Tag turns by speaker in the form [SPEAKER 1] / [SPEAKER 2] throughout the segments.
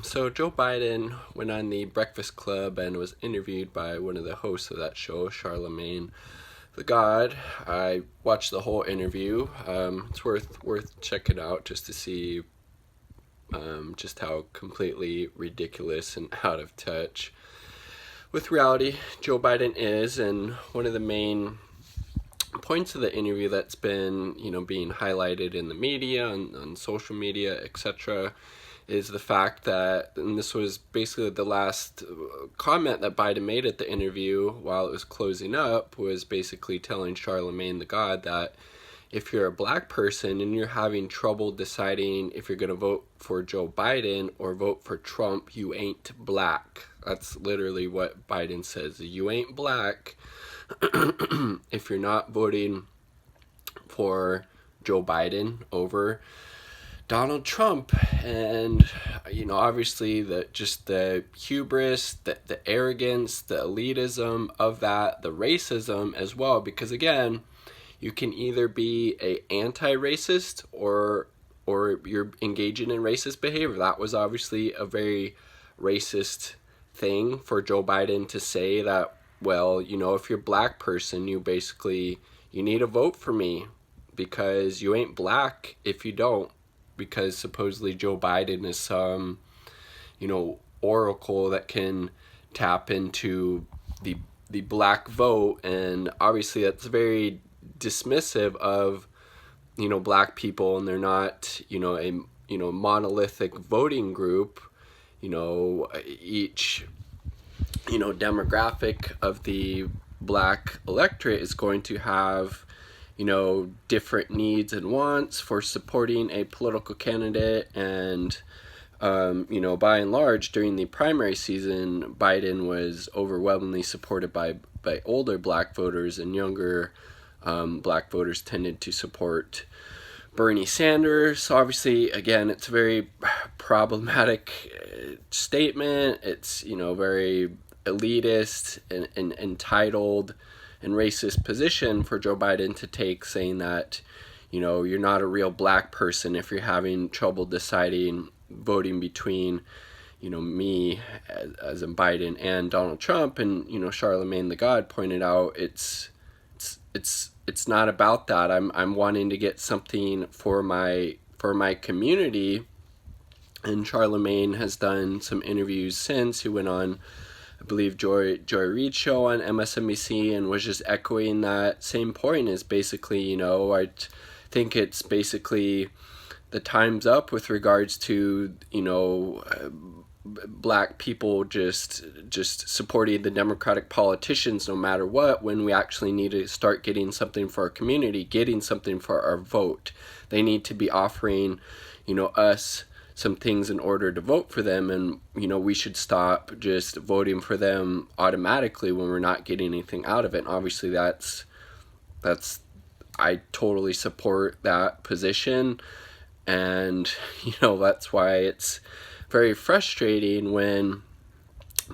[SPEAKER 1] So Joe Biden went on the Breakfast Club and was interviewed by one of the hosts of that show, Charlemagne the God. I watched the whole interview. It's worth checking out just to see just how completely ridiculous and out of touch with reality Joe Biden is. And one of the main points of the interview that's been being highlighted in the media, on social media, etc., is the fact that, and this was basically the last comment that Biden made at the interview while it was closing up, was basically telling Charlemagne the God that if you're a black person and you're having trouble deciding if you're going to vote for Joe Biden or vote for Trump, you ain't black. That's literally what Biden says. You ain't black if you're not voting for Joe Biden over Donald Trump. And obviously the hubris, the arrogance, the elitism of that, the racism as well, because again, you can either be a anti-racist or you're engaging in racist behavior. That was obviously a very racist thing for Joe Biden to say, that, well, if you're a black person, you need to vote for me because you ain't black if you don't, because supposedly Joe Biden is some, oracle that can tap into the black vote. And obviously that's very dismissive of, black people, and they're not, a, monolithic voting group. Each, demographic of the black electorate is going to have, different needs and wants for supporting a political candidate. And, by and large, during the primary season, Biden was overwhelmingly supported by older black voters, and younger black voters tended to support Bernie Sanders. Obviously, again, it's a very problematic statement. It's, very elitist and entitled and racist position for Joe Biden to take, saying that, you're not a real black person if you're having trouble deciding, voting between, me as in Biden and Donald Trump. And, Charlemagne the God pointed out it's not about that. I'm wanting to get something for my community. And Charlemagne has done some interviews since. He went on, I believe, Joy Reid's show on MSNBC, and was just echoing that same point. Is basically, I think it's basically the time's up with regards to, black people just supporting the Democratic politicians no matter what, when we actually need to start getting something for our community, getting something for our vote. They need to be offering, us some things in order to vote for them. And, we should stop just voting for them automatically when we're not getting anything out of it. And obviously that's I totally support that position. And, that's why it's very frustrating when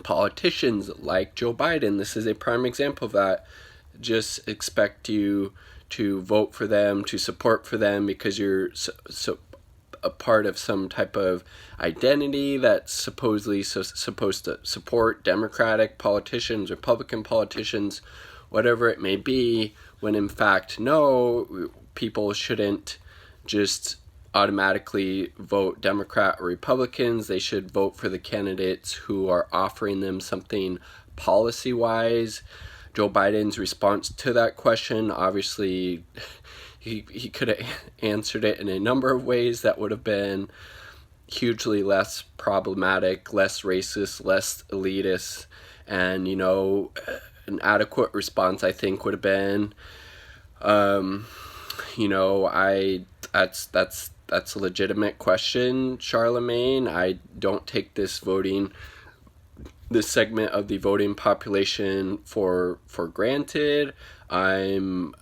[SPEAKER 1] politicians like Joe Biden, this is a prime example of that, just expect you to vote for them, to support for them because you're so a part of some type of identity that's supposedly supposed to support Democratic politicians, Republican politicians, whatever it may be, when in fact, no, people shouldn't just automatically vote Democrat or Republicans. They should vote for the candidates who are offering them something policy-wise. Joe Biden's response to that question, obviously, he could have answered it in a number of ways that would have been hugely less problematic, less racist, less elitist. And, an adequate response, I think, would have been, that's a legitimate question, Charlemagne. I don't take this segment of the voting population for granted. I'm,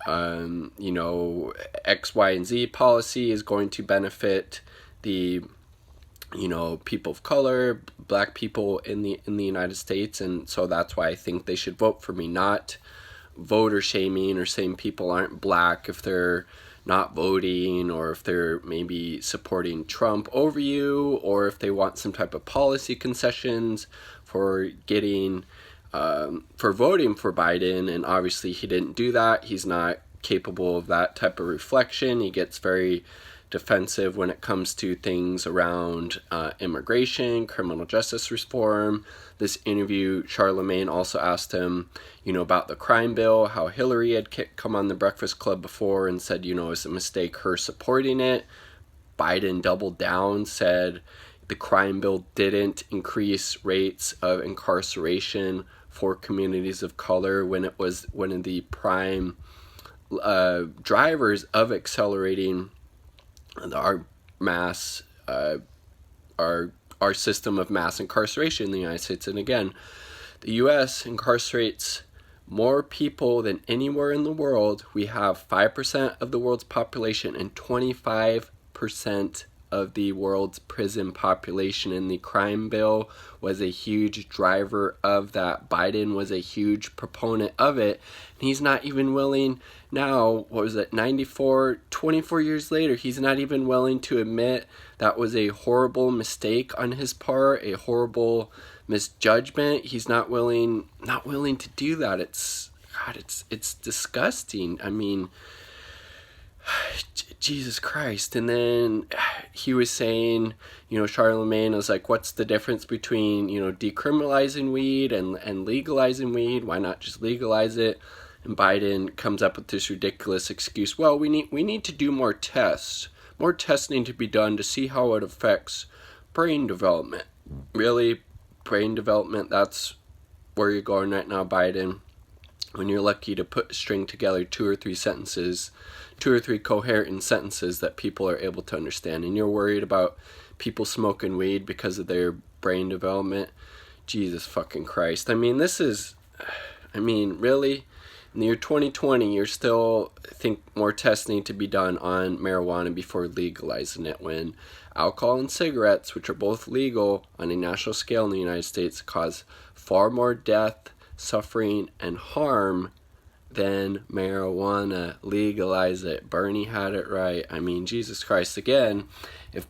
[SPEAKER 1] X, Y, and Z policy is going to benefit the, people of color, black people in the United States, and so that's why I think they should vote for me. Not voter shaming or saying people aren't black if they're not voting, or if they're maybe supporting Trump over you, or if they want some type of policy concessions for getting for voting for Biden. And obviously he didn't do that. He's not capable of that type of reflection. He gets very defensive when it comes to things around immigration, criminal justice reform. This interview, Charlemagne also asked him, about the crime bill, how Hillary had come on the Breakfast Club before and said, it's a mistake her supporting it. Biden doubled down, said the crime bill didn't increase rates of incarceration for communities of color, when it was one of the prime drivers of accelerating our system of mass incarceration in the United States. And again, the U.S. incarcerates more people than anywhere in the world. We have 5% of the world's population and 25% of the world's prison population, and the crime bill was a huge driver of that. Biden was a huge proponent of it, and he's not even willing now, 24 years later, he's not even willing to admit that was a horrible mistake on his part, a horrible misjudgment. He's not willing to do that. It's disgusting. I mean, Jesus Christ. And then he was saying, Charlemagne was like, what's the difference between, decriminalizing weed and legalizing weed? Why not just legalize it? And Biden comes up with this ridiculous excuse. Well, we need to do more tests. More testing to be done to see how it affects brain development. Really? Brain development? That's where you're going right now, Biden. When you're lucky to string together 2 or 3 coherent sentences that people are able to understand, and you're worried about people smoking weed because of their brain development. Jesus fucking Christ. Really? In the year 2020, you're still think more tests need to be done on marijuana before legalizing it, when alcohol and cigarettes, which are both legal on a national scale in the United States, cause far more death, suffering, and harm than marijuana. Legalize it. Bernie had it right. Jesus Christ. Again, if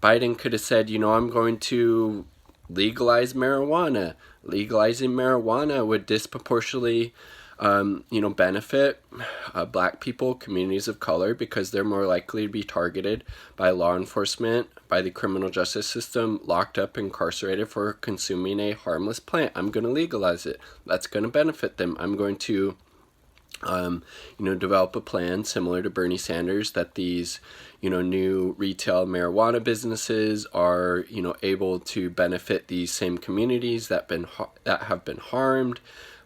[SPEAKER 1] Biden could have said, I'm going to legalize marijuana. Legalizing marijuana would disproportionately, benefit black people, communities of color, because they're more likely to be targeted by law enforcement, by the criminal justice system, locked up, incarcerated for consuming a harmless plant. I'm going to legalize it. That's going to benefit them. I'm going to, develop a plan similar to Bernie Sanders, that these, new retail marijuana businesses are, able to benefit these same communities that have been harmed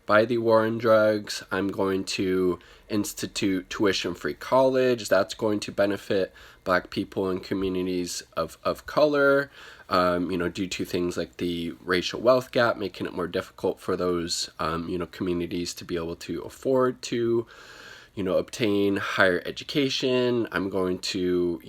[SPEAKER 1] by the war on drugs. I'm going to institute tuition-free college. That's going to benefit black people and communities of color, due to things like the racial wealth gap, making it more difficult for those, communities to be able to afford to, obtain higher education. I'm going to,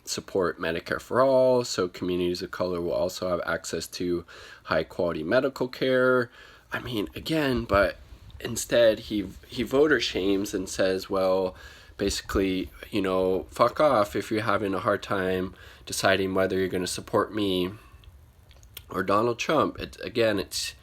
[SPEAKER 1] support Medicare for all, so communities of color will also have access to high-quality medical care. But instead he voter shames and says, well, basically, fuck off if you're having a hard time deciding whether you're going to support me or Donald Trump. It's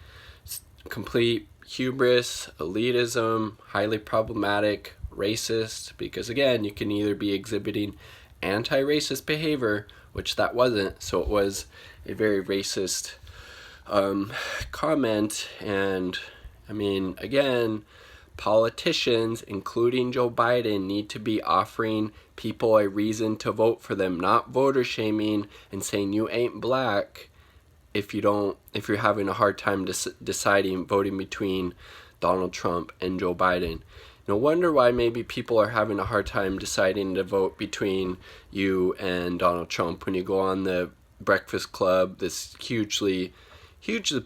[SPEAKER 1] complete hubris, elitism, highly problematic, racist, because again, you can either be exhibiting anti-racist behavior, which that wasn't, so it was a very racist comment. And again, politicians, including Joe Biden, need to be offering people a reason to vote for them, not voter shaming and saying you ain't black if you're having a hard time voting between Donald Trump and Joe Biden. No wonder why maybe people are having a hard time deciding to vote between you and Donald Trump. When you go on the Breakfast Club, this hugely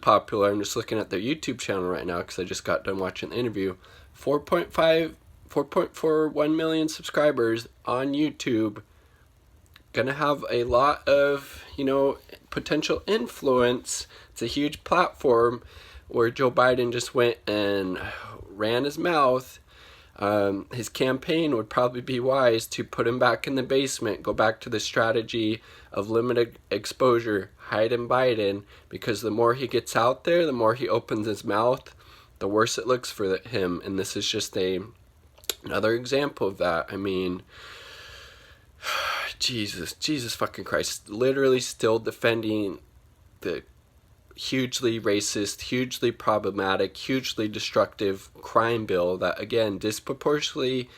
[SPEAKER 1] popular, I'm just looking at their YouTube channel right now because I just got done watching the interview, 4.41 million subscribers on YouTube, gonna have a lot of, potential influence. It's a huge platform where Joe Biden just went and ran his mouth. his campaign would probably be wise to put him back in the basement, go back to the strategy of limited exposure, hide in Biden, because the more he gets out there, the more he opens his mouth, the worse it looks for him. And this is just another example of that. I mean, Jesus fucking Christ, literally still defending the hugely racist, hugely problematic, hugely destructive crime bill that, again, disproportionately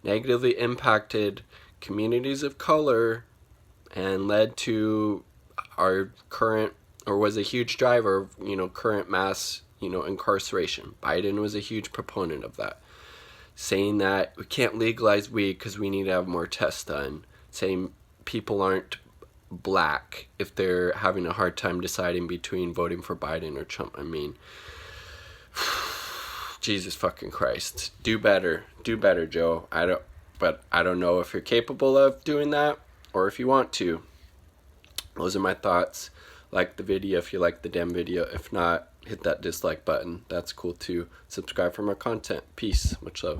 [SPEAKER 1] negatively impacted communities of color and led to our current, or was a huge driver of, current mass, incarceration. Biden was a huge proponent of that, saying that we can't legalize weed because we need to have more tests done, saying people aren't black if they're having a hard time deciding between voting for Biden or Trump. I mean, Jesus fucking Christ. Do better, Joe. I don't know if you're capable of doing that or if you want to. Those are my thoughts. Like the video if you like the damn video. If not, hit that dislike button. That's cool too. Subscribe for more content. Peace. Much love.